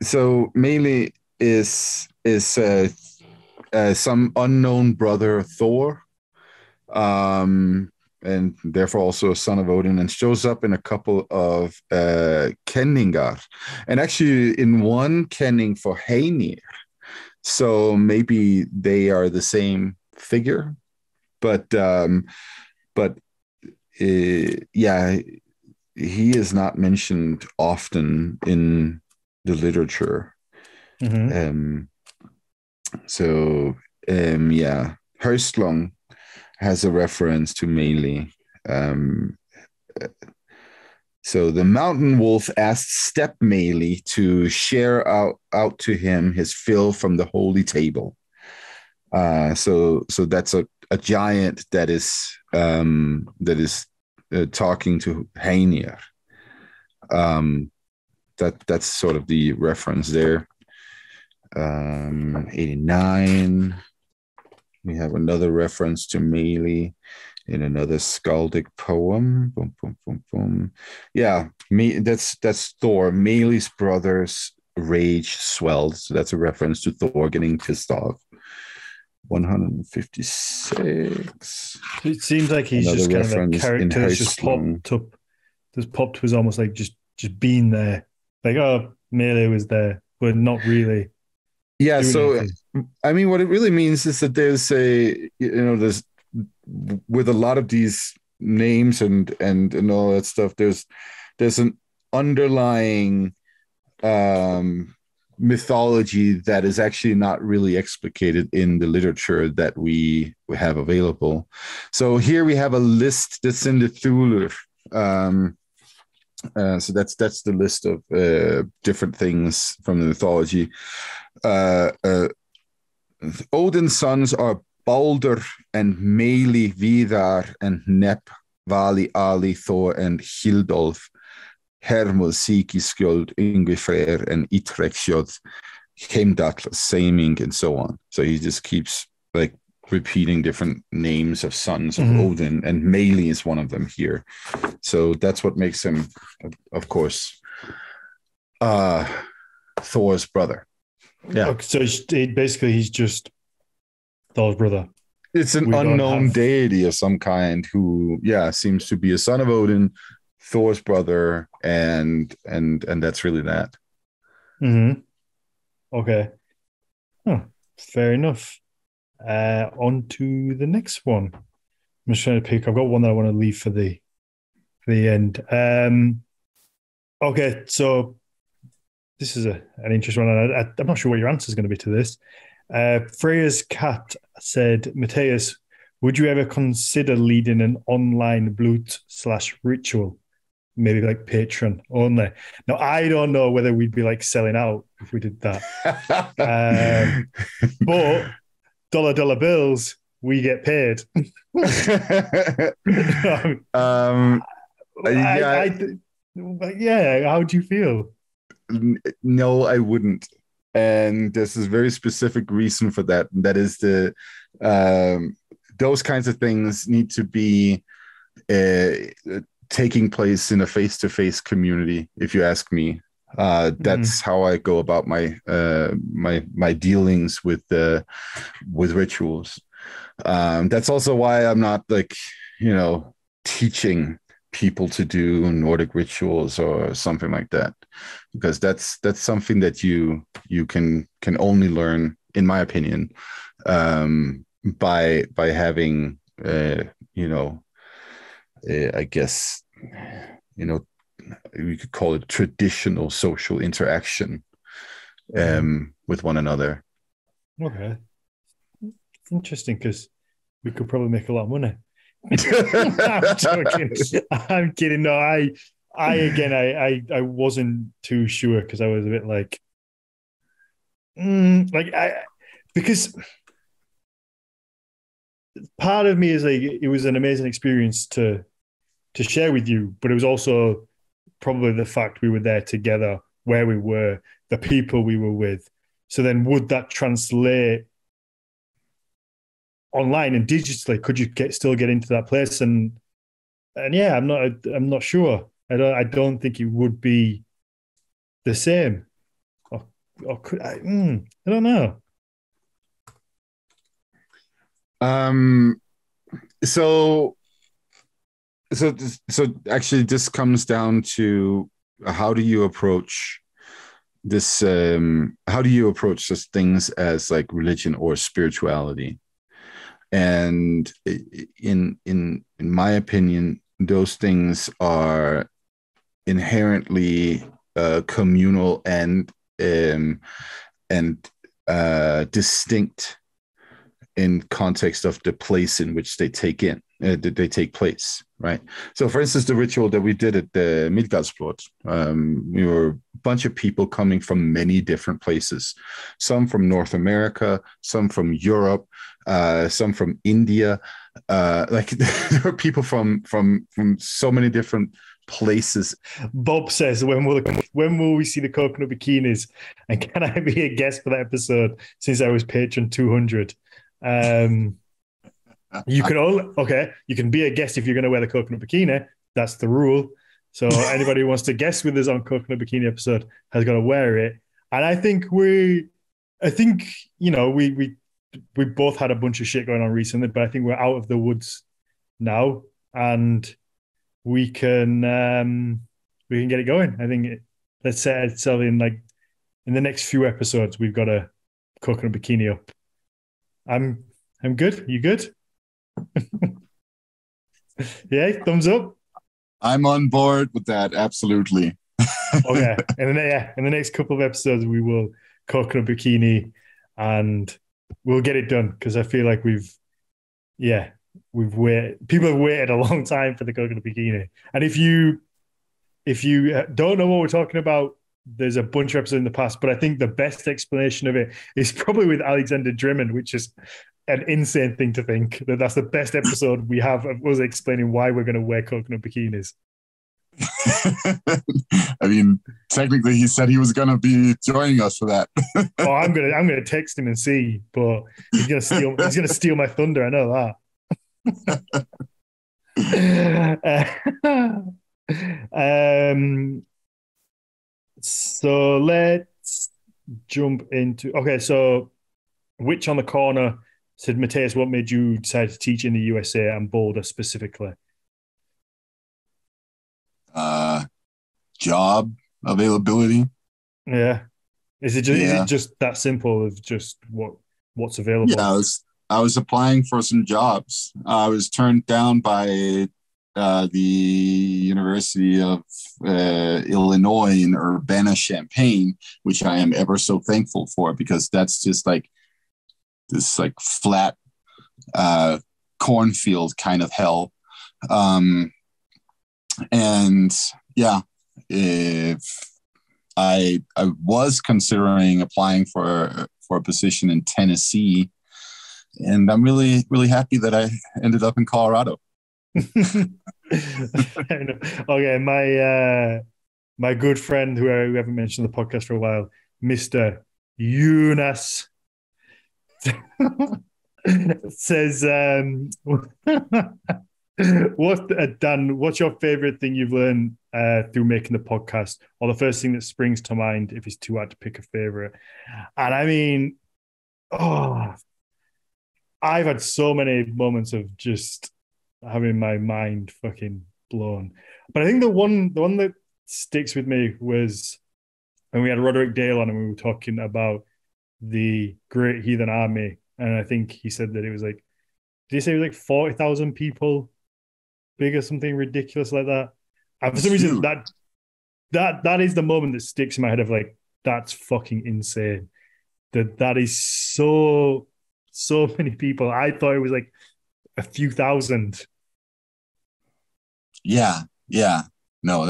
So Melee is some unknown brother of Thor, and therefore also a son of Odin, and shows up in a couple of kenningar, and actually in one kenning for Heinir. So maybe they are the same figure, but yeah, he is not mentioned often in the literature. Mm-hmm. Yeah, Herstlong has a reference to Melee. So the mountain wolf asked Step Melee to share out to him his fill from the holy table. So that's a giant that is talking to Heinir. That's sort of the reference there. 89. We have another reference to Melee in another skaldic poem. Boom, boom, boom, boom. Yeah, that's Thor. Melee's brother's rage swelled. So that's a reference to Thor getting pissed off. 156. It seems like he's another just kind of a character that's just popped up. Just popped was almost like just being there. Like, oh, Melee was there, but not really. Yeah, so anything. I mean, what it really means is that there's there's with a lot of these names and all that stuff, there's an underlying mythology that is actually not really explicated in the literature that we have available. So here we have a list that's in the Thulur. So that's the list of different things from the mythology. Odin's sons are Baldur and Meili, Vidar and Nep, Vali, Ali, Thor and Hildolf, Hermod, Siki, Skjold, Yngvi Freyr and Itrekshjod, Heimdall, Seiming, and so on. So he just keeps like repeating different names of sons of Odin, and Meili is one of them here. So that's what makes him, of course, Thor's brother. Yeah. Okay, so basically he's just Thor's brother. It's an unknown deity of some kind who, seems to be a son of Odin, Thor's brother, and that's really that. Mm-hmm. Okay. Fair enough. On to the next one. I'm just trying to pick. I've got one that I want to leave for the end. Okay, so this is an interesting one. I'm not sure what your answer is going to be to this. Freya's cat said, Matthias, would you ever consider leading an online blut/ritual? Maybe like Patreon only. Now, I don't know whether we'd be like selling out if we did that. But dollar bills, we get paid. But yeah, how do you feel? No, I wouldn't. And there's this very specific reason for that. And that is um, those kinds of things need to be taking place in a face-to-face community. If you ask me, that's Mm, how I go about my dealings with rituals. That's also why I'm not like, teaching people to do Nordic rituals or something like that, because that's something that you can only learn, in my opinion, by having you know I guess you know we could call it traditional social interaction mm. with one another. Okay, it's interesting because we could probably make a lot of money. I'm joking. I'm kidding. No, I again, I wasn't too sure because I was a bit like, because part of me is like, it was an amazing experience to share with you, but it was also probably the fact we were there together, where we were, the people we were with. So then, would that translate online and digitally? Could you still get into that place? And yeah, I'm not sure. I don't think it would be the same. Or could I don't know. um so so actually this comes down to how do you approach this how do you approach such things as like religion or spirituality? And in my opinion, those things are inherently communal and distinct in context of the place in which they take place, right? So, for instance, the ritual that we did at the Midgårdsblot, we were a bunch of people coming from many different places, some from North America, some from Europe, some from India. Like there were people from so many different places. Bob says, when will we see the coconut bikinis? And can I be a guest for that episode since I was patron 200? Um, you can only okay. You can be a guest if you're going to wear the coconut bikini. That's the rule. So anybody who wants to guest with us on coconut bikini episode has got to wear it. And I think we both had a bunch of shit going on recently, but I think we're out of the woods now, and we can we can get it going. I think let's set ourselves in like in the next few episodes. We've got a coconut bikini up. I'm good. You good? Yeah, thumbs up. I'm on board with that. Absolutely. Okay, and then yeah, in the next couple of episodes, we will coconut bikini, and we'll get it done because I feel like yeah, we've waited. People have waited a long time for the coconut bikini, and if you don't know what we're talking about, there's a bunch of episodes in the past, but I think the best explanation of it is probably with Alexander Drummond, which is an insane thing to think that that's the best episode we have of us explaining why we're going to wear coconut bikinis. I mean, technically, he said he was going to be joining us for that. Oh, I'm gonna text him and see, but he's gonna steal my thunder. I know that. So let's jump into okay. So Witch on the Corner said, Matthias, what made you decide to teach in the USA and Boulder specifically? Job availability. Yeah. Is it just that simple of just what's available? Yeah, I was applying for some jobs. I was turned down by the University of Illinois in Urbana-Champaign, which I am ever so thankful for, because that's just like this like flat cornfield kind of hell. And yeah, if I was considering applying for a position in Tennessee, and I'm really really happy that I ended up in Colorado. Okay, my good friend who we haven't mentioned on the podcast for a while, Mr. Eunice, says, Dan, what's your favorite thing you've learned through making the podcast, or the first thing that springs to mind if it's too hard to pick a favorite? And I mean, I've had so many moments of just having my mind fucking blown. But I think the one that sticks with me was when we had Roderick Dale on and we were talking about the Great Heathen Army. And I think he said that it was like, did he say it was like 40,000 people big or something ridiculous like that? And for some reason, that is the moment that sticks in my head of like, that's fucking insane. That is so many people. I thought it was like a few thousand. Yeah, yeah. No,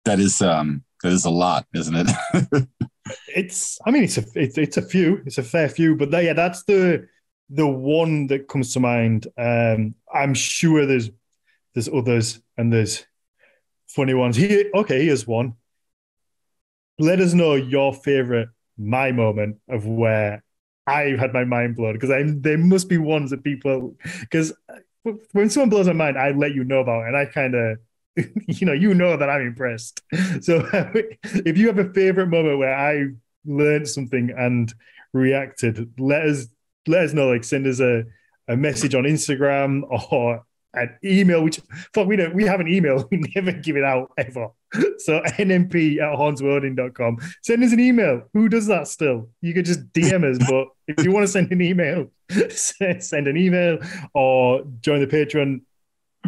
that is a lot, isn't it? It's a few. It's a fair few, but that's the one that comes to mind. I'm sure there's others and there's funny ones. Here's one. Let us know your favorite my moment of where I've had my mind blown, because there must be ones that people, because when someone blows my mind, I let you know about it, and I kind of that I'm impressed. So if you have a favorite moment where I learned something and reacted, let us know. Like, send us a message on Instagram or an email, which we have an email, we never give it out ever. So nmp@hornswording.com. Send us an email. Who does that still? You could just DM us, but if you want to send an email, send an email or join the Patreon.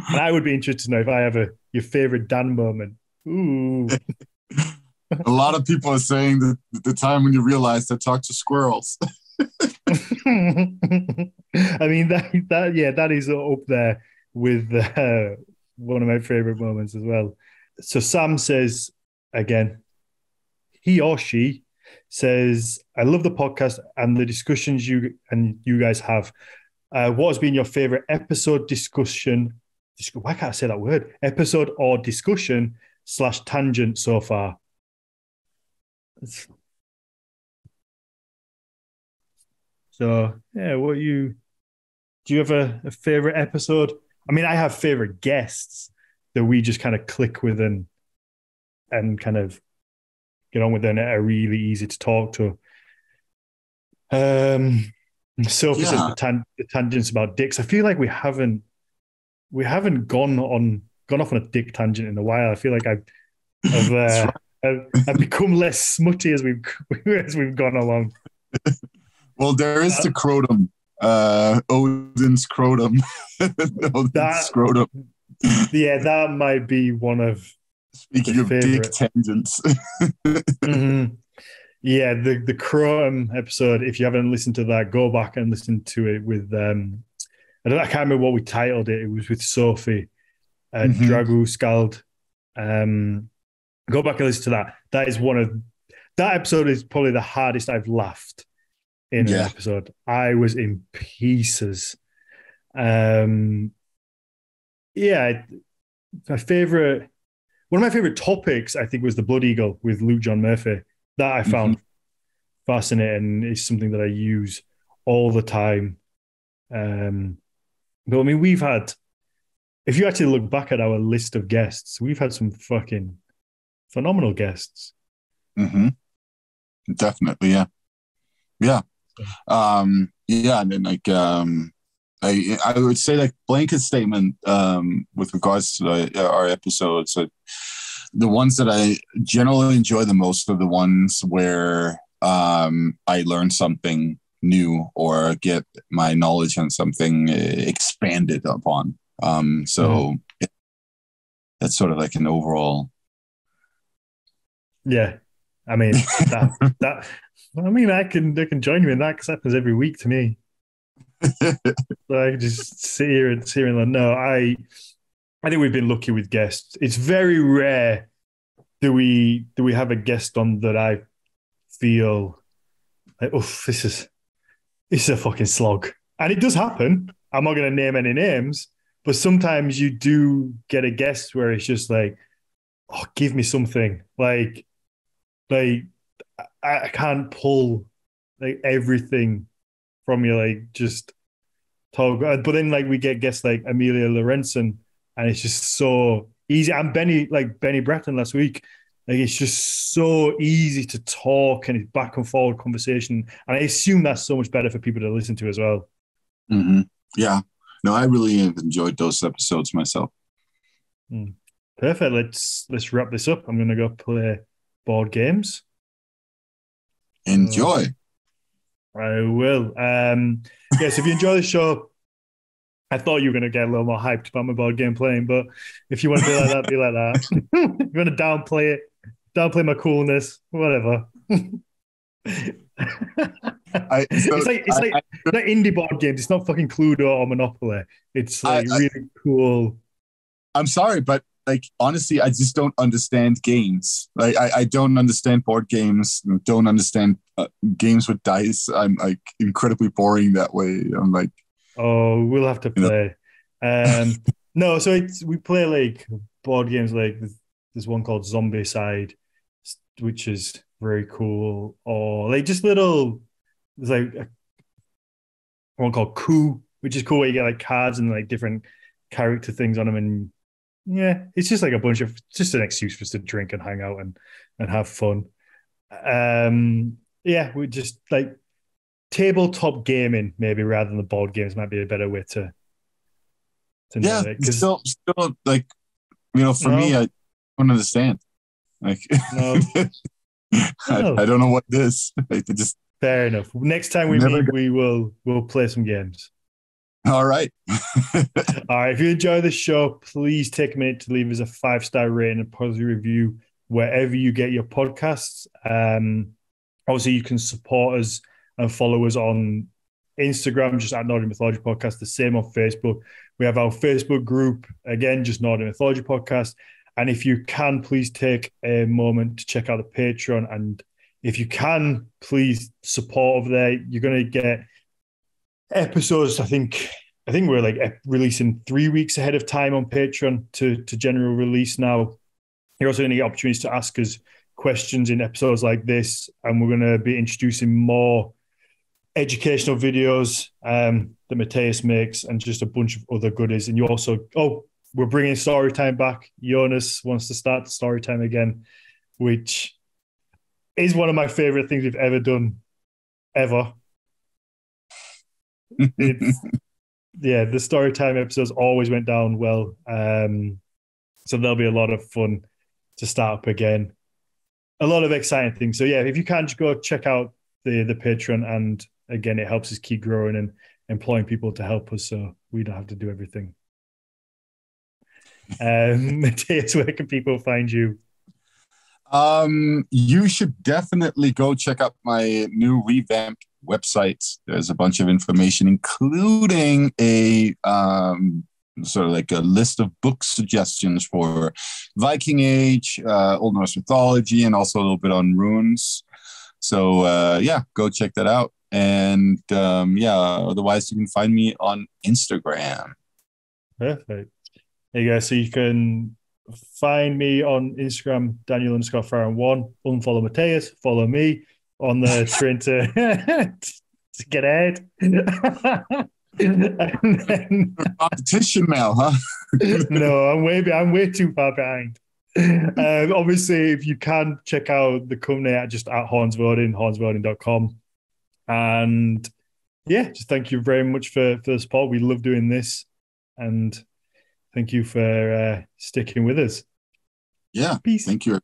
And I would be interested to know if I have your favorite Dan moment. Ooh. A lot of people are saying that the time when you realized I talked to squirrels. I mean, that is up there with one of my favorite moments as well. So Sam says, again, he or she says, I love the podcast and the discussions you guys have. What has been your favorite episode, discussion? Why can't I say that word? Episode or discussion / tangent so far? So yeah, do you have a favorite episode? I mean, I have favorite guests that we just kind of click with and kind of get on with, and are really easy to talk to. Sophie says the tangents about dicks. I feel like we haven't gone off on a dick tangent in a while. I feel like I've become less smutty as we've gone along. Well, there is the scrotum, Odin's scrotum. Scrotum. Yeah, that might be one of. Speaking of dick tangents. Mm-hmm. Yeah, the Crotum episode, if you haven't listened to that, go back and listen to it with I can't remember what we titled it. It was with Sophie Dragu Scald. Go back and listen to that. That episode is probably the hardest I've laughed in an episode. I was in pieces. One of my favorite topics, I think, was the Blood Eagle with Luke John Murphy. That I found fascinating. Is something that I use all the time. But I mean, we've had, if you actually look back at our list of guests, we've had some fucking phenomenal guests. Mm-hmm. Definitely, yeah. And then like I would say, like, blanket statement with regards to our episodes. The ones that I generally enjoy the most are the ones where I learn something new or get my knowledge on something expanded upon. So that's sort of like an overall. Yeah, I mean that. I mean, I can join you in that because that happens every week to me. So I can just sit here and like, no, I think we've been lucky with guests. It's very rare do we have a guest on that I feel like, this is a fucking slog. And it does happen. I'm not going to name any names, But sometimes you do get a guest where it's just like, oh, give me something. Like I can't pull like everything from you, like just talk. But then like we get guests like Amelia Lorenzen, and it's just so easy. And Benny Bratton last week. Like it's just so easy to talk and it's back and forward conversation. And I assume that's so much better for people to listen to as well. Mm-hmm. Yeah. No, I really have enjoyed those episodes myself. Perfect. Let's wrap this up. I'm gonna go play board games. Enjoy. I will. Yes, if you enjoy the show, I thought you were going to get a little more hyped about my board game playing, but if you want to be like that, be like that. If you want to downplay it, downplay my coolness, whatever. It's like indie board games. It's not fucking Cluedo or Monopoly. It's like really cool. I'm sorry, but like honestly, I just don't understand games. Like I don't understand board games. Don't understand games with dice. I'm like incredibly boring that way. I'm like, oh, we'll have to play. No, so we play like board games. Like there's one called Zombie Side, which is very cool. Or like just little. There's like one called Coup, which is cool. Where you get like cards and like different character things on them, and yeah, it's just like just an excuse for us to drink and hang out and have fun. Yeah, we just like tabletop gaming maybe rather than the board games might be a better way to know it. Still like for me, I don't understand. Like no. I don't know what it is. Like, just fair enough. Next time we meet, we'll play some games. All right. All right. If you enjoy the show, please take a minute to leave us a 5-star rating and positive review wherever you get your podcasts. Obviously, you can support us and follow us on Instagram, just at Nordic Mythology Podcast. The same on Facebook. We have our Facebook group, again, just Nordic Mythology Podcast. And if you can, please take a moment to check out the Patreon. And if you can, please support over there. You're going to get episodes. I think we're like releasing 3 weeks ahead of time on Patreon to general release now. You're also going to get opportunities to ask us questions in episodes like this, and we're going to be introducing more educational videos that Matthias makes and just a bunch of other goodies. And you also, we're bringing story time back. Jonas wants to start story time again, which is one of my favorite things we've ever done, ever. The story time episodes always went down well. So there'll be a lot of fun to start up again. A lot of exciting things. So yeah, if you can, just go check out the Patreon, and again, it helps us keep growing and employing people to help us, so we don't have to do everything. Matthias, where can people find you? You should definitely go check out my new revamped website. There's a bunch of information, including a sort of like a list of book suggestions for Viking Age, Old Norse mythology, and also a little bit on runes. So go check that out. And otherwise you can find me on Instagram. Perfect. There you go. So you can find me on Instagram, Daniel_Farron1. Unfollow Matthias. Follow me on the train to get ahead. And then, competition now, huh? No, I'm way too far behind. Obviously, if you can check out the company at Hornsvoting, hornsvoting.com. And yeah, just thank you very much for the support. We love doing this, and thank you for sticking with us. Yeah, peace. Thank you.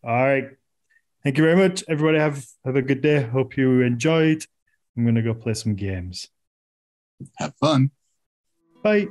All right, thank you very much, everybody. Have a good day. Hope you enjoyed. I'm gonna go play some games. Have fun. Bye.